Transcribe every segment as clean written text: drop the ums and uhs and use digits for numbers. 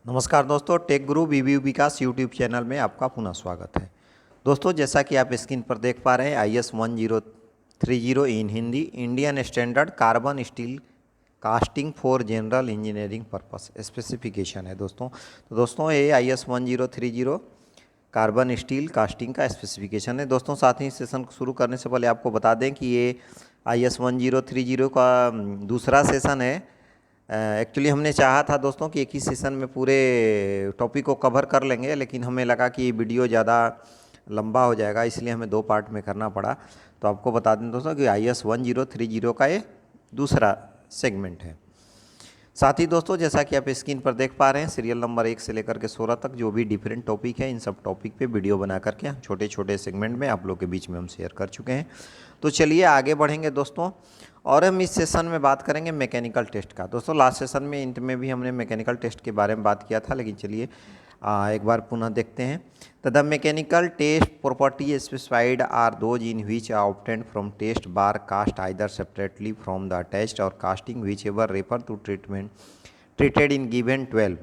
नमस्कार दोस्तों, टेक गुरु वीवी विकास YouTube channel में आपका पुनः स्वागत है। दोस्तों, जैसा कि आप स्क्रीन पर देख पा रहे हैं, IS 1030 in Hindi Indian standard carbon steel casting for general engineering purpose specification है दोस्तों। तो दोस्तों, ये IS 1030 कार्बन स्टील कास्टिंग का स्पेसिफिकेशन है दोस्तों। साथ ही सेशन को शुरू करने से पहले आपको बता दें कि ये IS 1030 का दूसरा सेशन है। एक्चुअली हमने चाहा था दोस्तों कि एक ही सेशन में पूरे टॉपिक को कवर कर लेंगे, लेकिन हमें लगा कि वीडियो ज़्यादा लंबा हो जाएगा, इसलिए हमें 2 पार्ट में करना पड़ा। तो आपको बता दें दोस्तों कि IS 1030 का ये दूसरा सेगमेंट है। साथ ही दोस्तों, जैसा कि आप स्क्रीन पर देख पा रहे हैं, सीरियल नंबर 1 से लेकर के 16 तक जो भी डिफरेंट टॉपिक है, इन सब टॉपिक पे वीडियो बना करके हम छोटे छोटे सेगमेंट में आप लोग के बीच में हम शेयर कर चुके हैं। तो चलिए आगे बढ़ेंगे दोस्तों, और हम इस सेशन में बात करेंगे मैकेनिकल टेस्ट का। दोस्तों, लास्ट सेशन में इंट में भी हमने मैकेनिकल टेस्ट के बारे में बात किया था, लेकिन चलिए एक बार पुनः देखते हैं। तो the mechanical test property specified are those in which are obtained from test bar cast either separately from the test or casting whichever refer to treatment treated in given 12.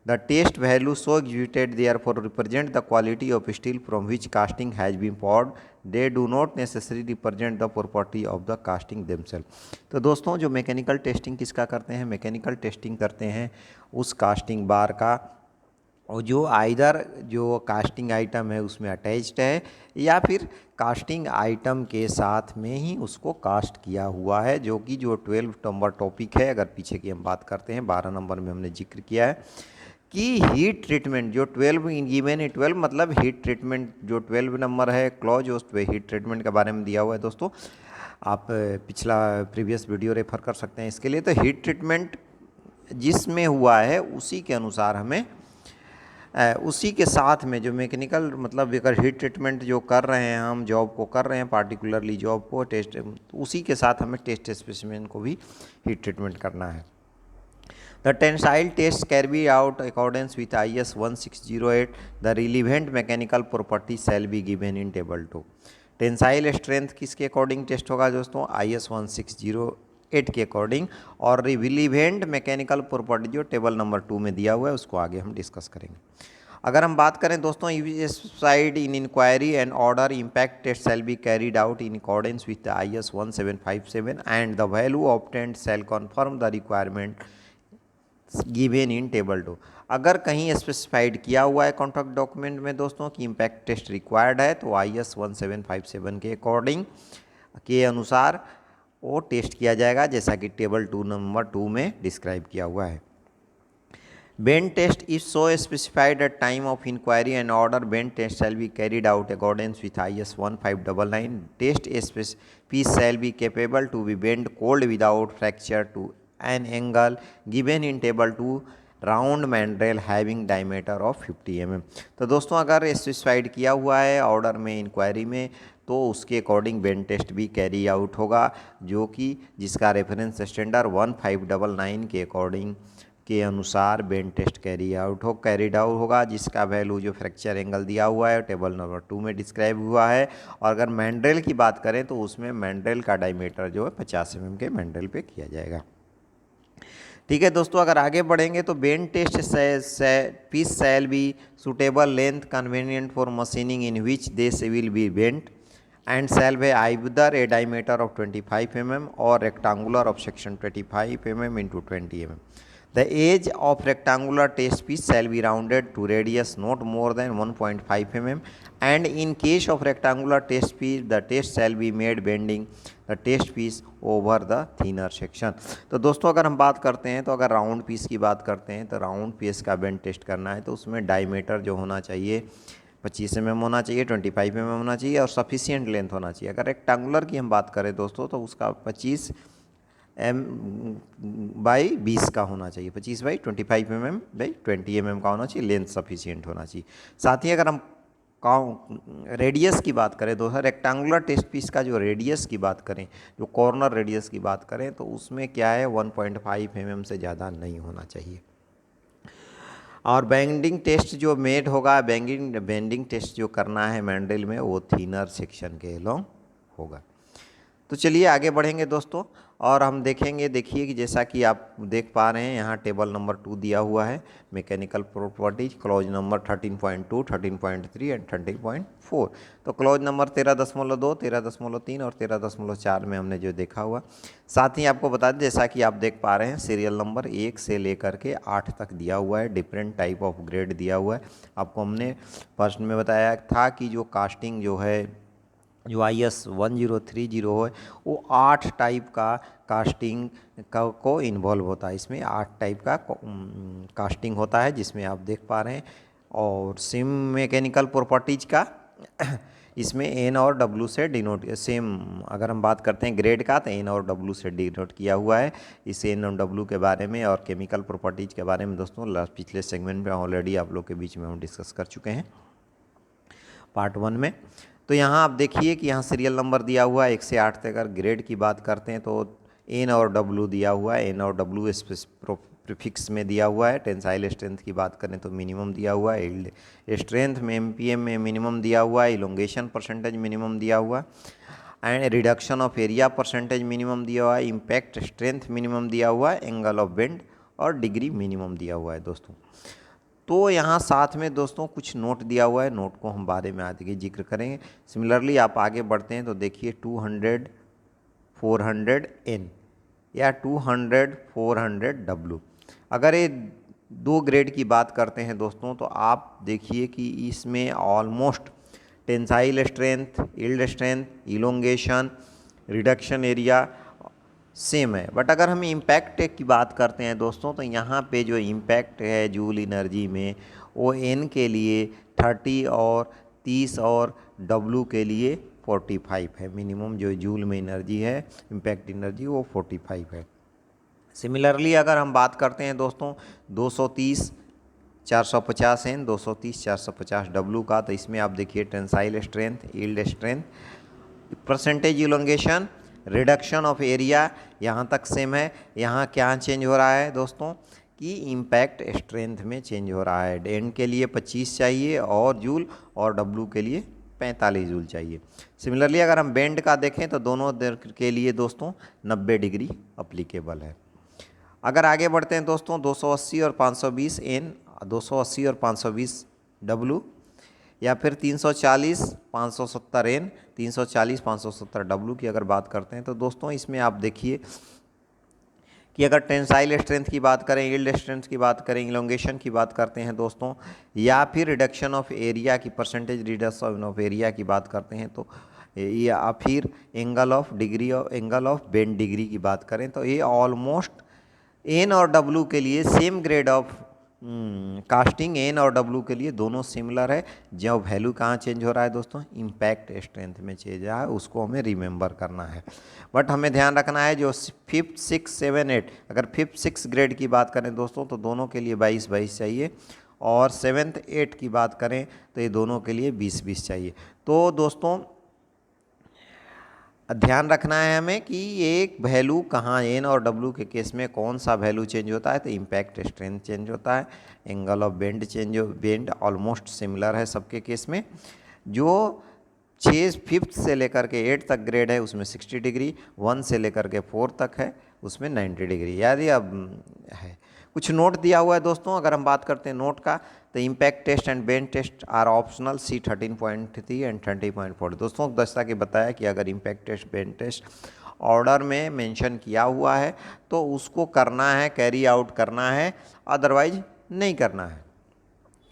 The test value so executed therefore represent the quality of steel from which casting has been poured. They do not necessarily represent the property of the casting themselves. तो दोस्तों, जो mechanical testing किसका करते हैं? Mechanical testing करते हैं उस casting बार का, और जो आइदर जो कास्टिंग आइटम है उसमें अटैच्ड है या फिर कास्टिंग आइटम के साथ में ही उसको कास्ट किया हुआ है, जो कि जो 12 नंबर टॉपिक है। अगर पीछे की हम बात करते हैं, 12 नंबर में हमने जिक्र किया है कि हीट ट्रीटमेंट जो 12 इन गिवन 12 मतलब हीट ट्रीटमेंट जो 12 नंबर है क्लॉज, उस पर हीट ट्रीटमेंट के बारे में दिया हुआ है दोस्तों। आप पिछला प्रीवियस वीडियो रेफर कर सकते हैं इसके लिए। तो हीट ट्रीटमेंट जिसमें हुआ है उसी के अनुसार हमें उसी के साथ में जो मैकेनिकल मतलब अगर हीट ट्रीटमेंट जो कर रहे हैं, हम जॉब को कर रहे हैं, पार्टिकुलरली जॉब को टेस्ट, तो उसी के साथ हमें टेस्ट स्पेसिमेन को भी हीट ट्रीटमेंट करना है। The tensile test can be out accordance with IS 1608। The relevant mechanical property shall be given in table 2। Tensile strength किसके अकॉर्डिंग टेस्ट होगा दोस्तों? IS 1608 के अकॉर्डिंग। और रिलीवेंट मैकेनिकल प्रॉपर्टी जो टेबल नंबर 2 में दिया हुआ है उसको आगे हम डिस्कस करेंगे। अगर हम बात करें दोस्तों, side in enquiry and order impact test shall be carried out in accordance with the IS 1757 and the value obtained shall confirm the requirement given in table 2। अगर कहीं स्पेसिफाइड किया हुआ है कॉन्ट्रैक्ट डॉक्यूमेंट में दोस्तों कि इम्पैक्ट टेस्ट रिक्वायर्ड है, तो IS 1757 के अकॉर्डिंग के अनुसार वो टेस्ट किया जाएगा, जैसा कि टेबल 2 नंबर 2 में डिस्क्राइब किया हुआ है। Bend test is so specified at time of inquiry and order. Bend test shall be carried out accordance with IS 1599. Test piece shall be capable to be bent cold without fracture to an angle given in table 2. Round mandrel having diameter of 50 mm। तो दोस्तों, अगर specified किया हुआ है order में, inquiry में, तो उसके अकॉर्डिंग बेंड टेस्ट भी कैरी आउट होगा, जो कि जिसका रेफरेंस स्टैंडर्ड 1599 के अकॉर्डिंग के अनुसार बेंड टेस्ट कैरीड आउट होगा, जिसका वैल्यू जो फ्रैक्चर एंगल दिया हुआ है टेबल नंबर 2 में डिस्क्राइब हुआ है। और अगर मैंड्रेल की बात करें तो उसमें मैंड्रेल का डायमीटर जो है 50 mm के मैंड्रेल पे किया जाएगा। ठीक है दोस्तों, अगर आगे बढ़ेंगे तो bend test piece shall be suitable length convenient for machining in which they will be bent and shall be either a diameter of 25 mm or rectangular of section 25 mm into 20 mm. The edge of rectangular test piece shall be rounded to radius not more than 1.5 mm, and in case of rectangular test piece the test shall be made bending the test piece over the thinner section. तो दोस्तों, अगर हम बात करते हैं तो अगर round piece की बात करते हैं तो राउंड पीस का बेंड टेस्ट करना है तो उसमें डायमीटर जो होना चाहिए 25 mm होना चाहिए, 25 mm होना चाहिए और सफिशिएंट लेंथ होना चाहिए। अगर रेक्टेंगुलर की हम बात करें दोस्तों तो उसका 25 बाई 20 का होना चाहिए, 25 बाई 25 mm बाई 20 mm का होना चाहिए, लेंथ सफिशिएंट होना चाहिए। साथ ही अगर हम रेडियस की बात करें दोस्तों, रेक्टेंगुलर टेस्ट पीस का जो रेडियस की बात करें, जो कॉर्नर रेडियस की बात करें, तो उसमें क्या है 1.5 mm से ज़्यादा नहीं होना चाहिए। और बेंडिंग टेस्ट जो मेड होगा, बेंडिंग टेस्ट जो करना है मैंड्रेल में, वो थिनर सेक्शन के अलोंग होगा। तो चलिए आगे बढ़ेंगे दोस्तों, और हम देखेंगे, देखिए कि जैसा कि आप देख पा रहे हैं यहाँ टेबल नंबर 2 दिया हुआ है, mechanical properties, clause number 13.2, 13.3 and 13.4। तो क्लॉज नंबर 13.2, 13.3 और 13.4 में हमने जो देखा हुआ। साथ ही आपको बता दें, जैसा कि आप देख पा रहे हैं सीरियल नंबर 1 से लेकर के 8 तक दिया हुआ है, डिफरेंट टाइप ऑफ ग्रेड दिया हुआ है। आपको हमने फर्स्ट में बताया था कि जो कास्टिंग जो है, जो IS 1030 है, वो 8 टाइप का कास्टिंग को इन्वॉल्व होता है। इसमें 8 टाइप का कास्टिंग होता है, जिसमें आप देख पा रहे हैं। और सेम मैकेनिकल प्रॉपर्टीज का इसमें N और W से डिनोट, सेम अगर हम बात करते हैं ग्रेड का, तो N और W से डिनोट किया हुआ है। इस N और W के बारे में और केमिकल प्रॉपर्टीज के बारे में दोस्तों पिछले सेगमेंट में ऑलरेडी आप लोग के बीच में हम डिस्कस कर चुके हैं पार्ट 1 में। तो यहाँ आप देखिए कि यहाँ सीरियल नंबर दिया हुआ है 1 से 8 तक। अगर ग्रेड की बात करते हैं तो N और W दिया हुआ है, N और W प्रीफिक्स में दिया हुआ है। टेंसाइल स्ट्रेंथ की बात करें तो मिनिमम दिया हुआ है, यील्ड स्ट्रेंथ में MPa में मिनिमम दिया हुआ है, इलोंगेशन परसेंटेज मिनिमम दिया हुआ, and reduction of area percentage minimum दिया हुआ है, इम्पैक्ट स्ट्रेंथ मिनिमम दिया हुआ है, एंगल ऑफ बेंड और डिग्री मिनिमम दिया हुआ है दोस्तों। तो यहाँ साथ में दोस्तों कुछ नोट दिया हुआ है, नोट को हम बारे में आगे जिक्र करेंगे। सिमिलरली आप आगे बढ़ते हैं तो देखिए 200 400 N या 200 400 W। अगर ये 2 ग्रेड की बात करते हैं दोस्तों, तो आप देखिए कि इसमें almost tensile strength, yield strength, elongation, reduction area same है। बट अगर हम इम्पैक्ट की बात करते हैं दोस्तों, तो यहाँ पे जो इम्पैक्ट है जूल एनर्जी में, वो N के लिए 30 और 30 और W के लिए 45 है। मिनिमम जो जूल में एनर्जी है, इम्पैक्ट एनर्जी, वो 45 है। सिमिलरली अगर हम बात करते हैं दोस्तों 230 450 N, 230 450 W का, तो इसमें आप देखिए tensile strength, yield strength, percentage elongation, reduction of area यहाँ तक सेम है। यहाँ क्या चेंज हो रहा है दोस्तों कि इम्पैक्ट स्ट्रेंथ में चेंज हो रहा है। N के लिए 25 चाहिए और जूल, और W के लिए 45 जूल चाहिए। सिमिलरली अगर हम बेंड का देखें तो दोनों के लिए दोस्तों 90 डिग्री अप्लीकेबल है। अगर आगे बढ़ते हैं दोस्तों 280 और 520 N, 280 और 520 W, या फिर 340 570 N, 340 570 W की अगर बात करते हैं तो दोस्तों इसमें आप देखिए कि अगर टेंसाइल स्ट्रेंथ की बात करें, यील्ड स्ट्रेंथ की बात करें, इलोंगेशन की बात करते हैं दोस्तों, या फिर रिडक्शन ऑफ एरिया की, परसेंटेज रिडक्शन ऑफ एरिया की बात करते हैं, तो या फिर एंगल ऑफ डिग्री और एंगल ऑफ बेंड डिग्री की बात करें, तो ये ऑलमोस्ट N और W के लिए same grade of casting N और W के लिए दोनों सिमिलर है। जो वैल्यू कहाँ चेंज हो रहा है दोस्तों, इम्पैक्ट स्ट्रेंथ में चेंज है, उसको हमें रिमेंबर करना है। बट हमें ध्यान रखना है जो 5th 6th 7th 8, अगर 5th 6th ग्रेड की बात करें दोस्तों तो दोनों के लिए 22-22 चाहिए, और 7th 8th की बात करें तो ये दोनों के लिए 20-20 चाहिए। तो दोस्तों ध्यान रखना है हमें कि एक वैल्यू कहाँ N और W के केस में कौन सा वैल्यू चेंज होता है, तो इम्पैक्ट स्ट्रेंथ चेंज होता है, angle of bend bend almost similar है सबके केस में। जो 5th से लेकर के 8 तक ग्रेड है उसमें 60 डिग्री, 1 से लेकर के 4 तक है उसमें 90 डिग्री। यदि अब है कुछ नोट दिया हुआ है दोस्तों, अगर हम बात करते हैं नोट का, तो impact test and bend test are optional, C 13.3 and 30.4। दोस्तों जैसा कि बताया कि अगर impact test bend test order में मेंशन किया हुआ है तो उसको करना है, कैरी आउट करना है, अदरवाइज नहीं करना है।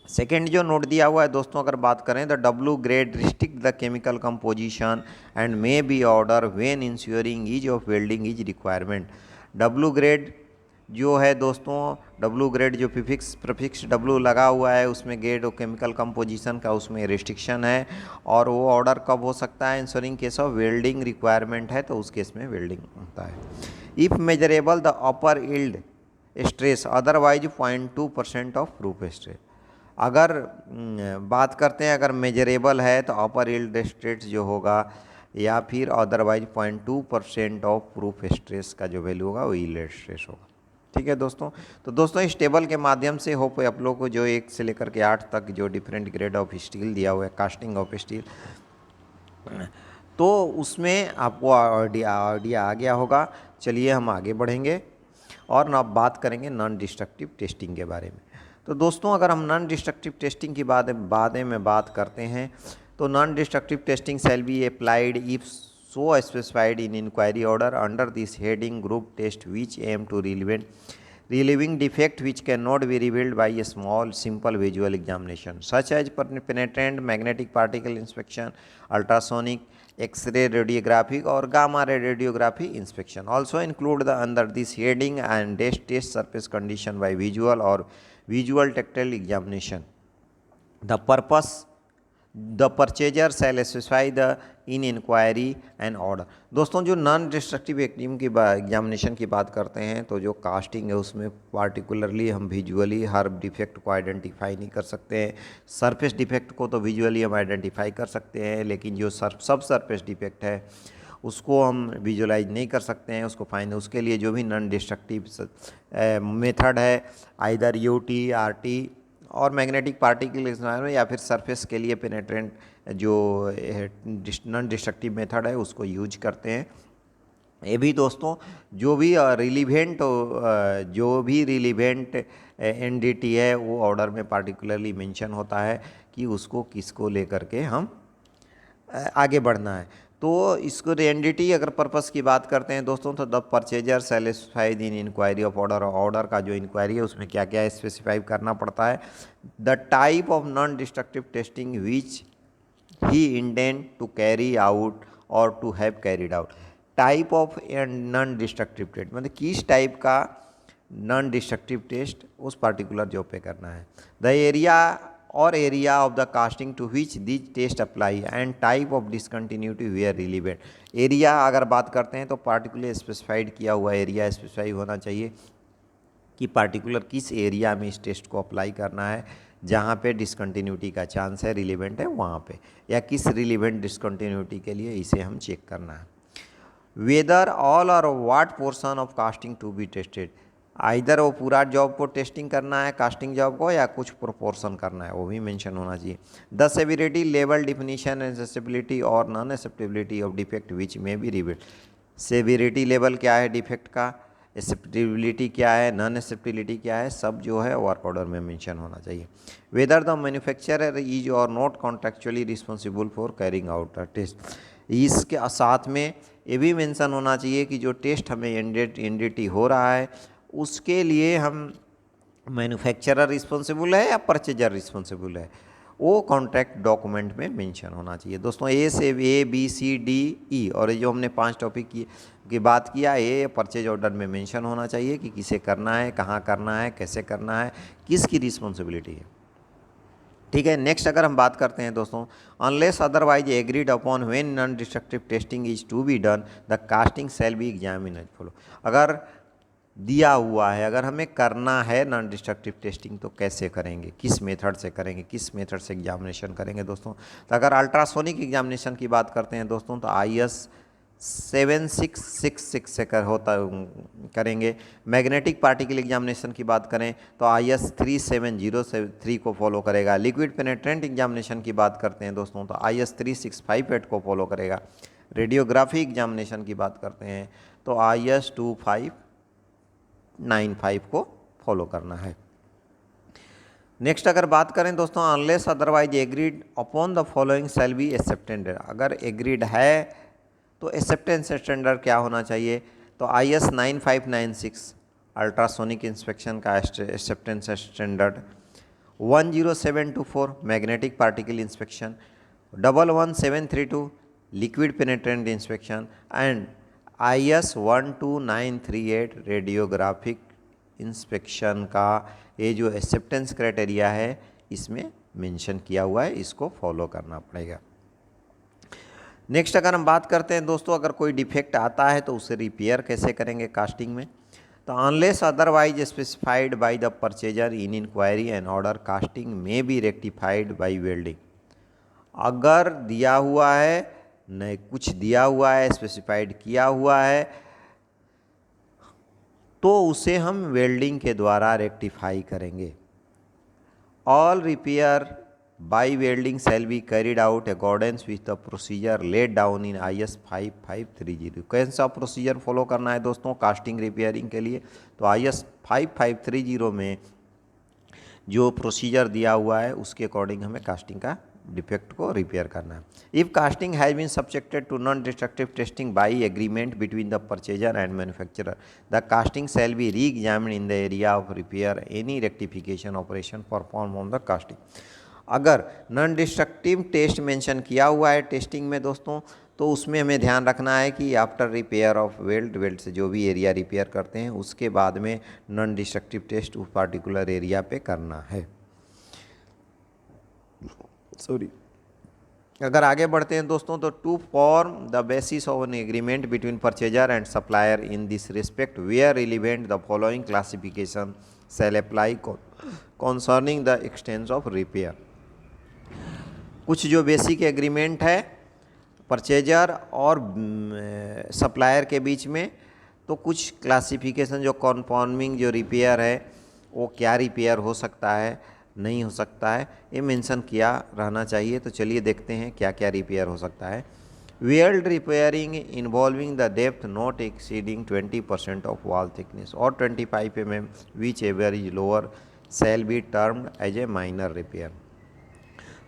सेकेंड जो नोट दिया हुआ है दोस्तों, अगर बात करें the W grade restrict the chemical composition and may be order when ensuring ease of welding is requirement. W grade जो है दोस्तों, W ग्रेड जो प्रीफिक्स W लगा हुआ है उसमें ग्रेड और केमिकल कंपोजिशन का उसमें रिस्ट्रिक्शन है, और वो ऑर्डर कब हो सकता है, ensuring case of welding requirement है तो उस केस में वेल्डिंग होता है। If measurable the upper yield stress otherwise 0.2% of proof stress. अगर बात करते हैं अगर मेजरेबल है तो अपर यील्ड स्ट्रेस जो होगा, या फिर अदरवाइज 0.2% ऑफ प्रूफ स्ट्रेस का जो वैल्यू होगा वो यील्ड स्ट्रेस होगा। ठीक है दोस्तों। तो दोस्तों इस टेबल के माध्यम से होप आप लोग को जो 1 से लेकर के 8 तक जो डिफरेंट ग्रेड ऑफ स्टील दिया हुआ है, कास्टिंग ऑफ स्टील, तो उसमें आपको आइडिया आ गया होगा। चलिए हम आगे बढ़ेंगे और ना बात करेंगे नॉन डिस्ट्रक्टिव टेस्टिंग के बारे में। तो दोस्तों अगर हम नॉन डिस्ट्रक्टिव टेस्टिंग की बारे में बात करते हैं तो non destructive testing shall be applied if so specified in enquiry order under this heading group test which aim to relieving defect which cannot be revealed by a small simple visual examination such as penetrant magnetic particle inspection, ultrasonic, X-ray radiography or gamma ray radiography inspection. Also include the under this heading and test surface condition by visual or visual tactile examination. The purchaser shall specify the in enquiry and order. दोस्तों जो non destructive active की examination की बात करते हैं तो जो casting है उसमें पार्टिकुलरली हम विजुअली हर डिफेक्ट को आइडेंटिफाई नहीं कर सकते हैं। सरफेस डिफेक्ट को तो विजुअली हम आइडेंटिफाई कर सकते हैं, लेकिन जो सब सरफेस डिफेक्ट है उसको हम विजुअलाइज नहीं कर सकते हैं, उसको फाइंड उसके लिए जो भी नॉन डिस्ट्रक्टिव मेथड है आइदर यूटी, आरटी और मैग्नेटिक पार्टिकल या फिर सरफेस के लिए पेनेट्रेंट जो नॉन डिस्ट्रक्टिव मेथड है उसको यूज करते हैं। ये भी दोस्तों जो भी रिलीवेंट एनडीटी है वो ऑर्डर में पार्टिकुलरली मेंशन होता है कि उसको किसको लेकर के हम आगे बढ़ना है। तो इसको एनडीटी अगर पर्पस की बात करते हैं दोस्तों तो the purchaser satisfied in enquiry of order का जो इंक्वायरी है उसमें क्या क्या स्पेसिफाई करना पड़ता है। The type of non destructive testing which he intend to carry out or to have carried out. Type of non destructive test मतलब किस टाइप का नॉन डिस्ट्रक्टिव टेस्ट उस पार्टिकुलर जॉब पे करना है। The area of the casting to which these test apply and type of discontinuity where relevant। Area अगर बात करते हैं तो पार्टिकुलर स्पेसिफाइड किया हुआ एरिया स्पेसिफाई होना चाहिए कि पार्टिकुलर किस एरिया में इस टेस्ट को अप्लाई करना है, जहाँ पे डिसकंटिन्यूटी का चांस है, रिलेवेंट है वहाँ पे, या किस रिलेवेंट डिसकंटिन्यूटी के लिए इसे हम चेक करना है। Whether all or what portion of casting to be tested, either वो पूरा जॉब को टेस्टिंग करना है कास्टिंग जॉब को या कुछ प्रोपोर्शन करना है, वो भी मेंशन होना चाहिए। द सेविरिटी लेवल डिफिनीशन एक्सेसिबिलिटी और नॉन एक्सेप्टेबिलिटी ऑफ डिफेक्ट विच में बी रिवील्ड। सेविरिटी लेवल क्या है डिफेक्ट का, एक्सेप्टेबिलिटी क्या है, नॉन एक्सेप्टेबिलिटी क्या है, सब जो है वर्क ऑर्डर में मेंशन होना चाहिए। Whether the manufacturer is or not contractually responsible for carrying out a test, इसके साथ में ये भी मेंशन होना चाहिए कि जो टेस्ट हमें एनडीटी हो रहा है उसके लिए हम मैन्युफैक्चरर रिस्पॉन्सिबल है या परचेजर रिस्पॉन्सिबल है, वो कॉन्ट्रैक्ट डॉक्यूमेंट में मेंशन होना चाहिए। दोस्तों ए से ABCDE और जो हमने 5 टॉपिक की बात किया, ये परचेज ऑर्डर में मेंशन होना चाहिए कि किसे करना है, कहाँ करना है, कैसे करना है, किसकी रिस्पॉन्सिबिलिटी है। ठीक है, नेक्स्ट अगर हम बात करते हैं दोस्तों, unless otherwise agreed upon when non destructive testing is to be done the casting shall be examined as follow. अगर दिया हुआ है, अगर हमें करना है नॉन डिस्ट्रक्टिव टेस्टिंग तो कैसे करेंगे, किस मेथड से करेंगे, किस मेथड से एग्जामिनेशन करेंगे दोस्तों। तो अगर अल्ट्रासोनिक एग्जामिनेशन की बात करते हैं दोस्तों तो IS 7666 से करेंगे। मैग्नेटिक पार्टिकल एग्जामिनेशन की बात करें तो IS 37003 को फॉलो करेगा। लिक्विड पेनेट्रेंट एग्जामिनेशन की बात करते हैं दोस्तों तो IS 3658 को फॉलो करेगा। रेडियोग्राफी एग्जामिनेशन की बात करते हैं तो IS 2595 को फॉलो करना है। नेक्स्ट अगर बात करें दोस्तों, unless otherwise agreed upon the following shall be accepted. अगर एग्रीड है तो एक्सेप्टेंस स्टैंडर्ड क्या होना चाहिए, तो IS 9596 अल्ट्रासोनिक इंस्पेक्शन का acceptance standard, 10724 magnetic particle inspection, 11732 liquid पेनेट्रेंट inspection and IS 12938 radiographic inspection का ये जो एक्सेप्टेंस क्राइटेरिया है इसमें मेंशन किया हुआ है, इसको फॉलो करना पड़ेगा। नेक्स्ट अगर हम बात करते हैं दोस्तों, अगर कोई डिफेक्ट आता है तो उसे रिपेयर कैसे करेंगे कास्टिंग में, तो unless otherwise specified by the purchaser in enquiry and order casting में बी रेक्टिफाइड बाय वेल्डिंग। अगर दिया हुआ है, नहीं कुछ दिया हुआ है, स्पेसिफाइड किया हुआ है तो उसे हम वेल्डिंग के द्वारा रेक्टिफाई करेंगे। All repair by welding shell be carried out accordance with the procedure laid down in IS 5530। कौन सा प्रोसीजर फॉलो करना है दोस्तों कास्टिंग रिपेयरिंग के लिए? तो IS 5530 में जो प्रोसीजर दिया हुआ है उसके अकॉर्डिंग हमें कास्टिंग का डिफेक्ट को रिपेयर करना है। If casting has been subjected to non destructive testing by agreement between the purchaser and manufacturer, the casting shall be re examined in the area of repair any rectification operation perform on the casting. अगर non destructive test mention किया हुआ है testing में दोस्तों, तो उसमें हमें ध्यान रखना है कि आफ्टर रिपेयर ऑफ वेल्ड से जो भी एरिया रिपेयर करते हैं उसके बाद में नॉन डिस्ट्रक्टिव टेस्ट उस पार्टिकुलर एरिया पे करना है। सॉरी, अगर आगे बढ़ते हैं दोस्तों, तो to form the basis of an agreement between purchaser and supplier in this respect where relevant the following classification shall apply concerning the extents of repair. कुछ जो बेसिक एग्रीमेंट है परचेजर और सप्लायर के बीच में, तो कुछ क्लासिफिकेशन जो कॉन्फॉर्मिंग जो रिपेयर है वो क्या रिपेयर हो सकता है, नहीं हो सकता है, ये मेंशन किया रहना चाहिए। तो चलिए देखते हैं क्या क्या रिपेयर हो सकता है। Weld repairing involving the depth not exceeding 20% of wall thickness or 25 mm whichever is lower shall be termed as a minor repair.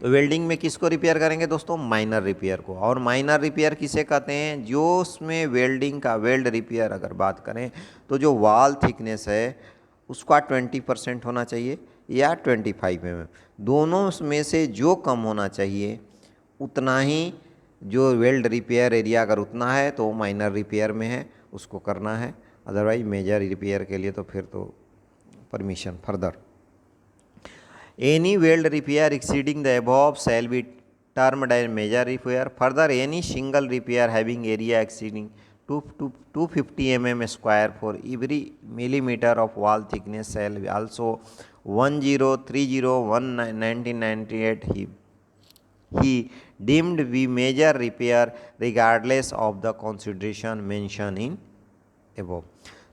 तो वेल्डिंग में किसको रिपेयर करेंगे दोस्तों? माइनर रिपेयर को। और माइनर रिपेयर किसे कहते हैं? जो उसमें वेल्डिंग का वेल्ड रिपेयर अगर बात करें तो जो वॉल थिकनेस है उसका 20% होना चाहिए या 25 mm, दोनों में से जो कम होना चाहिए उतना ही जो वेल्ड रिपेयर एरिया अगर उतना है तो माइनर रिपेयर में है, उसको करना है। अदरवाइज मेजर रिपेयर के लिए तो फिर तो permission further. Any weld repair exceeding the above shall be termed as major repair. Further any single repair having area exceeding 250 mm square for every millimeter of wall thickness shall also 1030/1998 he deemed be major repair regardless of the consideration mentioned in above।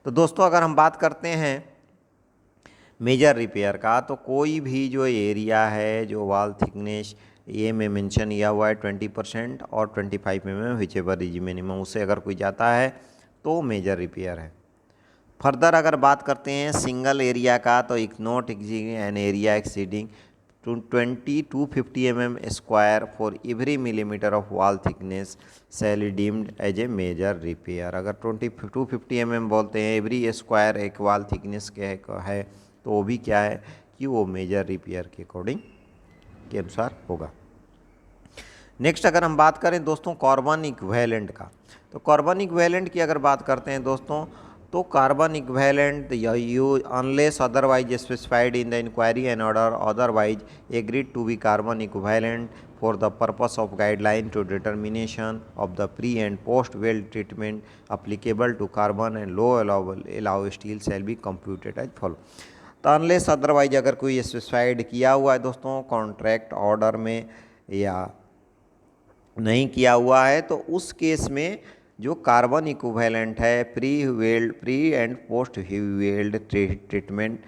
तो दोस्तों अगर हम बात करते हैं major repair का, तो कोई भी जो एरिया है जो वॉल थिकनेस ये में मेंशन किया हुआ है 20% और 25 mm whichever is minimum, उससे अगर कोई जाता है तो मेजर रिपेयर है। फर्दर अगर बात करते हैं सिंगल एरिया का, तो एक not exceeding an area exceeding 250 mm square for every millimetre of wall thickness shall deemed as a major repair. अगर 250 mm बोलते हैं एवरी स्क्वायर एक वॉल थिकनेस के है तो वो भी क्या है कि वो मेजर रिपेयर के अकॉर्डिंग के अनुसार होगा। नेक्स्ट अगर हम बात करें दोस्तों कार्बन इक्विवेलेंट का, तो कार्बन इक्विवेलेंट की अगर बात करते हैं दोस्तों, तो carbon equivalent use unless otherwise specified in the enquiry and order otherwise agreed to be carbon equivalent for the purpose of guideline to determination of the pre and post weld treatment applicable to carbon and low alloy steel shall be computed as follow. तो unless otherwise अगर कोई specified किया हुआ है दोस्तों contract order में या नहीं किया हुआ है, तो उस केस में जो कार्बन इक्विवेलेंट है pre and post weld treatment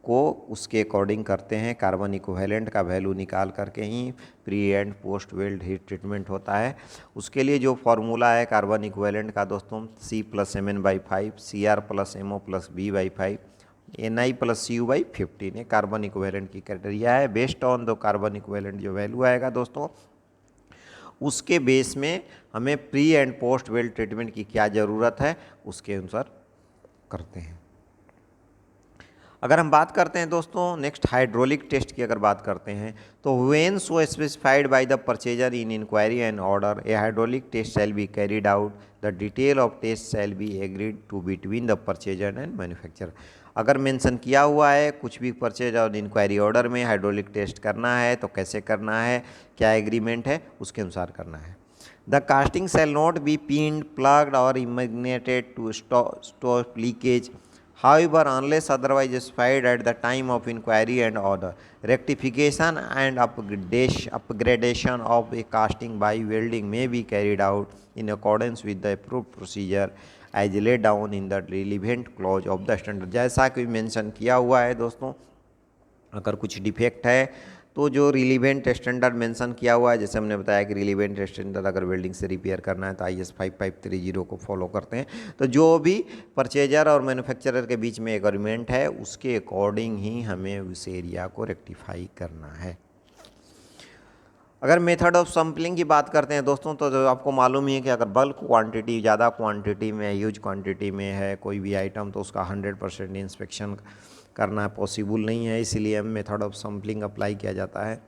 को उसके अकॉर्डिंग करते हैं। कार्बन इक्विवेलेंट का वैल्यू निकाल करके ही pre and post weld heat treatment होता है। उसके लिए जो फॉर्मूला है कार्बन इक्विवेलेंट का दोस्तों C+Mn/5 Cr+MO+B/5 Ni+Cu/15 है कार्बन इक्विवेलेंट की क्राइटेरिया है। Based on the carbon equivalent जो वैल्यू आएगा दोस्तों उसके बेस में हमें pre and post weld treatment की क्या ज़रूरत है उसके अनुसार करते हैं। अगर हम बात करते हैं दोस्तों नेक्स्ट हाइड्रोलिक टेस्ट की अगर बात करते हैं, तो when so specified by the purchaser in enquiry and order a hydraulic test shall be carried out the detail of test shall be agreed to between the purchaser and manufacturer. अगर mention किया हुआ है कुछ भी purchase और enquiry order में hydraulic test करना है तो कैसे करना है, क्या एग्रीमेंट है उसके अनुसार करना है। The casting shall not be peened plugged और impregnated to stop leakage however unless otherwise specified at the time of inquiry and order rectification and upgradation of a casting by welding may be carried out in accordance with the approved procedure as laid down in the relevant clause of the standard। जैसा कि mention किया हुआ है दोस्तों अगर कुछ defect है तो जो रिलीवेंट स्टैंडर्ड मेंशन किया हुआ है, जैसे हमने बताया कि रिलीवेंट स्टैंडर्ड अगर वेल्डिंग से रिपेयर करना है तो IS 5530 को फॉलो करते हैं। तो जो भी परचेजर और मैन्युफैक्चरर के बीच में एग्रीमेंट है उसके अकॉर्डिंग ही हमें उस एरिया को रेक्टिफाई करना है। अगर मेथड ऑफ सैम्पलिंग की बात करते हैं दोस्तों, तो जो आपको मालूम ही है कि अगर बल्क क्वांटिटी, ज़्यादा क्वांटिटी में, ह्यूज क्वांटिटी में है कोई भी आइटम, तो उसका 100% इंस्पेक्शन करना पॉसिबल नहीं है, इसीलिए हम मेथड ऑफ सैम्पलिंग अप्लाई किया जाता है।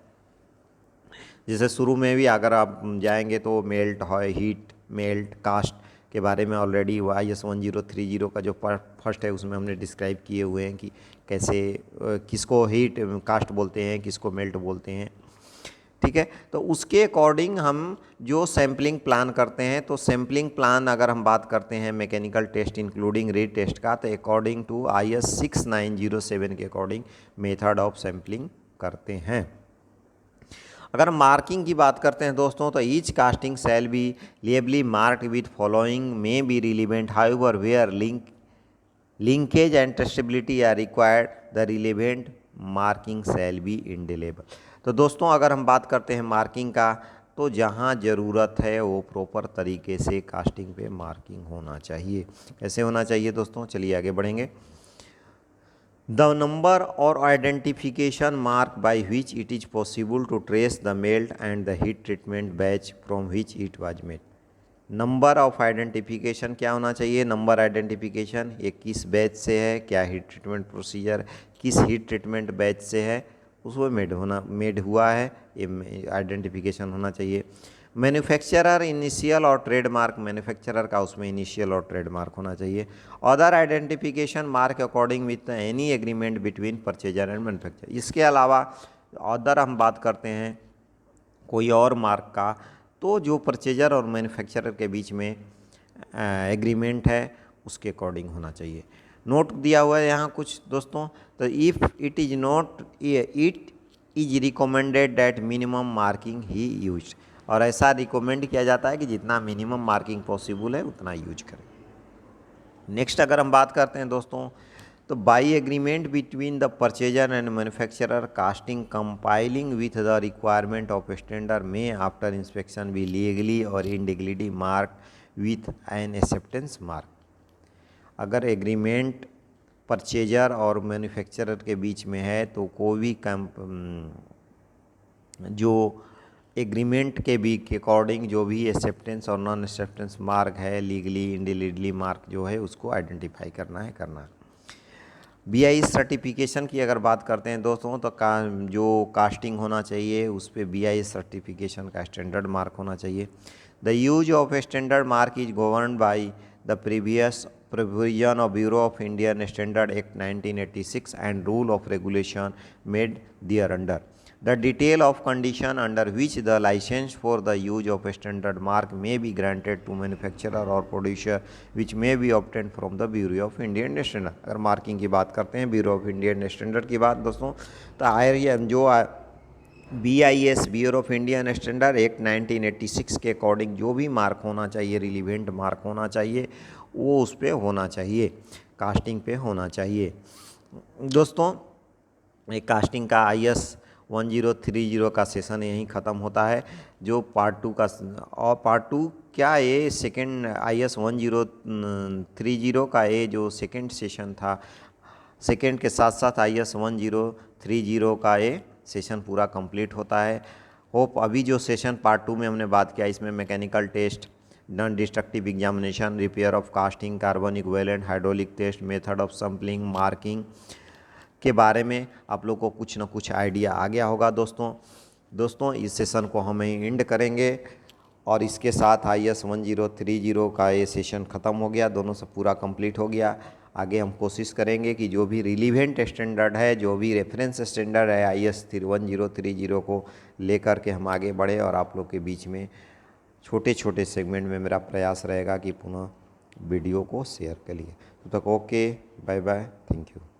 जैसे शुरू में भी अगर आप जाएंगे तो मेल्ट, हीट, मेल्ट, कास्ट के बारे में ऑलरेडी IS 1030 का जो फर्स्ट है उसमें हमने डिस्क्राइब किए हुए हैं कि कैसे किसको हीट कास्ट बोलते हैं, किसको मेल्ट बोलते हैं। ठीक है, तो उसके अकॉर्डिंग हम जो सैम्पलिंग प्लान करते हैं, तो सैम्पलिंग प्लान अगर हम बात करते हैं mechanical test including read test का, तो अकॉर्डिंग टू IS 6907 के अकॉर्डिंग मेथड ऑफ सैम्पलिंग करते हैं। अगर मार्किंग की बात करते हैं दोस्तों, तो each casting shall be legibly marked with following may be relevant, however where linkage and traceability are required the relevant marking shall be indelible. तो दोस्तों अगर हम बात करते हैं मार्किंग का, तो जहाँ ज़रूरत है वो प्रॉपर तरीके से कास्टिंग पे मार्किंग होना चाहिए। कैसे होना चाहिए दोस्तों, चलिए आगे बढ़ेंगे। The number or identification mark by which it is possible to trace the melt and the heat treatment batch from which it was made. Number of identification क्या होना चाहिए, नंबर आइडेंटिफिकेशन ये किस बैच से है, क्या हीट ट्रीटमेंट प्रोसीजर किस heat treatment batch से है, उसमें मेड हुआ है, ये आइडेंटिफिकेशन होना चाहिए। मैन्युफैक्चरर इनिशियल और ट्रेडमार्क, मैन्युफैक्चरर का उसमें इनिशियल और ट्रेडमार्क होना चाहिए। Other identification mark according with any agreement between purchaser and manufacturer. इसके अलावा अदर हम बात करते हैं कोई और मार्क का, तो जो परचेजर और मैन्युफैक्चरर के बीच में एग्रीमेंट है उसके अकॉर्डिंग होना चाहिए। नोट दिया हुआ है यहाँ कुछ दोस्तों, तो if it is not, it is recommended that minimum marking he use, और ऐसा रिकमेंड किया जाता है कि जितना मिनिमम मार्किंग पॉसिबल है उतना यूज करें। नेक्स्ट अगर हम बात करते हैं दोस्तों, तो by agreement between the purchaser and manufacturer casting complying with the requirement of standard में आफ्टर इंस्पेक्शन भी लीगली और indelibly mark with an acceptance mark. अगर एग्रीमेंट परचेजर और मैन्युफैक्चरर के बीच में है तो कोई भी जो एग्रीमेंट के अकॉर्डिंग जो भी एक्सेप्टेंस और नॉन एक्सेप्टेंस मार्क है, लीगली इनडिलीगली मार्क जो है उसको आइडेंटिफाई करना है। BIS सर्टिफिकेशन की अगर बात करते हैं दोस्तों, तो जो कास्टिंग होना चाहिए उस पर BIS सर्टिफिकेशन का स्टैंडर्ड मार्क होना चाहिए। The use of standard mark is govern by the previous provision of Bureau of Indian Standard Act 1986 and rule of regulation made thereunder. The detail of condition under which the license for the use of a standard mark may be granted to manufacturer or producer which may be obtained from the Bureau of Indian Standard। अगर marking की बात करते हैं bureau of Indian standard की बात दोस्तों, तो जो BIS bureau of Indian standard act 1986 के अकॉर्डिंग जो भी मार्क होना चाहिए, रिलीवेंट मार्क होना चाहिए, वो उस पर होना चाहिए, कास्टिंग पे होना चाहिए। दोस्तों एक कास्टिंग का IS 1030 का सेशन यहीं ख़त्म होता है। जो पार्ट 2 का, और पार्ट 2 क्या, ये सेकेंड IS 1030 का ये जो सेकेंड सेशन था, सेकेंड के साथ साथ IS 1030 का ये सेशन पूरा कंप्लीट होता है। होप अभी जो सेशन पार्ट 2 में हमने बात किया, इसमें mechanical test, non destructive examination, repair of casting, carbon equivalent, hydraulic test, method of sampling, marking के बारे में आप लोग को कुछ ना कुछ आइडिया आ गया होगा दोस्तों इस सेशन को हम एंड करेंगे और इसके साथ IS 1030 का ये सेशन ख़त्म हो गया, दोनों से पूरा कंप्लीट हो गया। आगे हम कोशिश करेंगे कि जो भी रिलीवेंट स्टैंडर्ड है, जो भी रेफरेंस स्टैंडर्ड है IS 1030 को लेकर के हम आगे बढ़े, और आप लोग के बीच में छोटे छोटे सेगमेंट में मेरा प्रयास रहेगा कि पुनः वीडियो को शेयर करिए। तब तक okay, bye bye, thank you.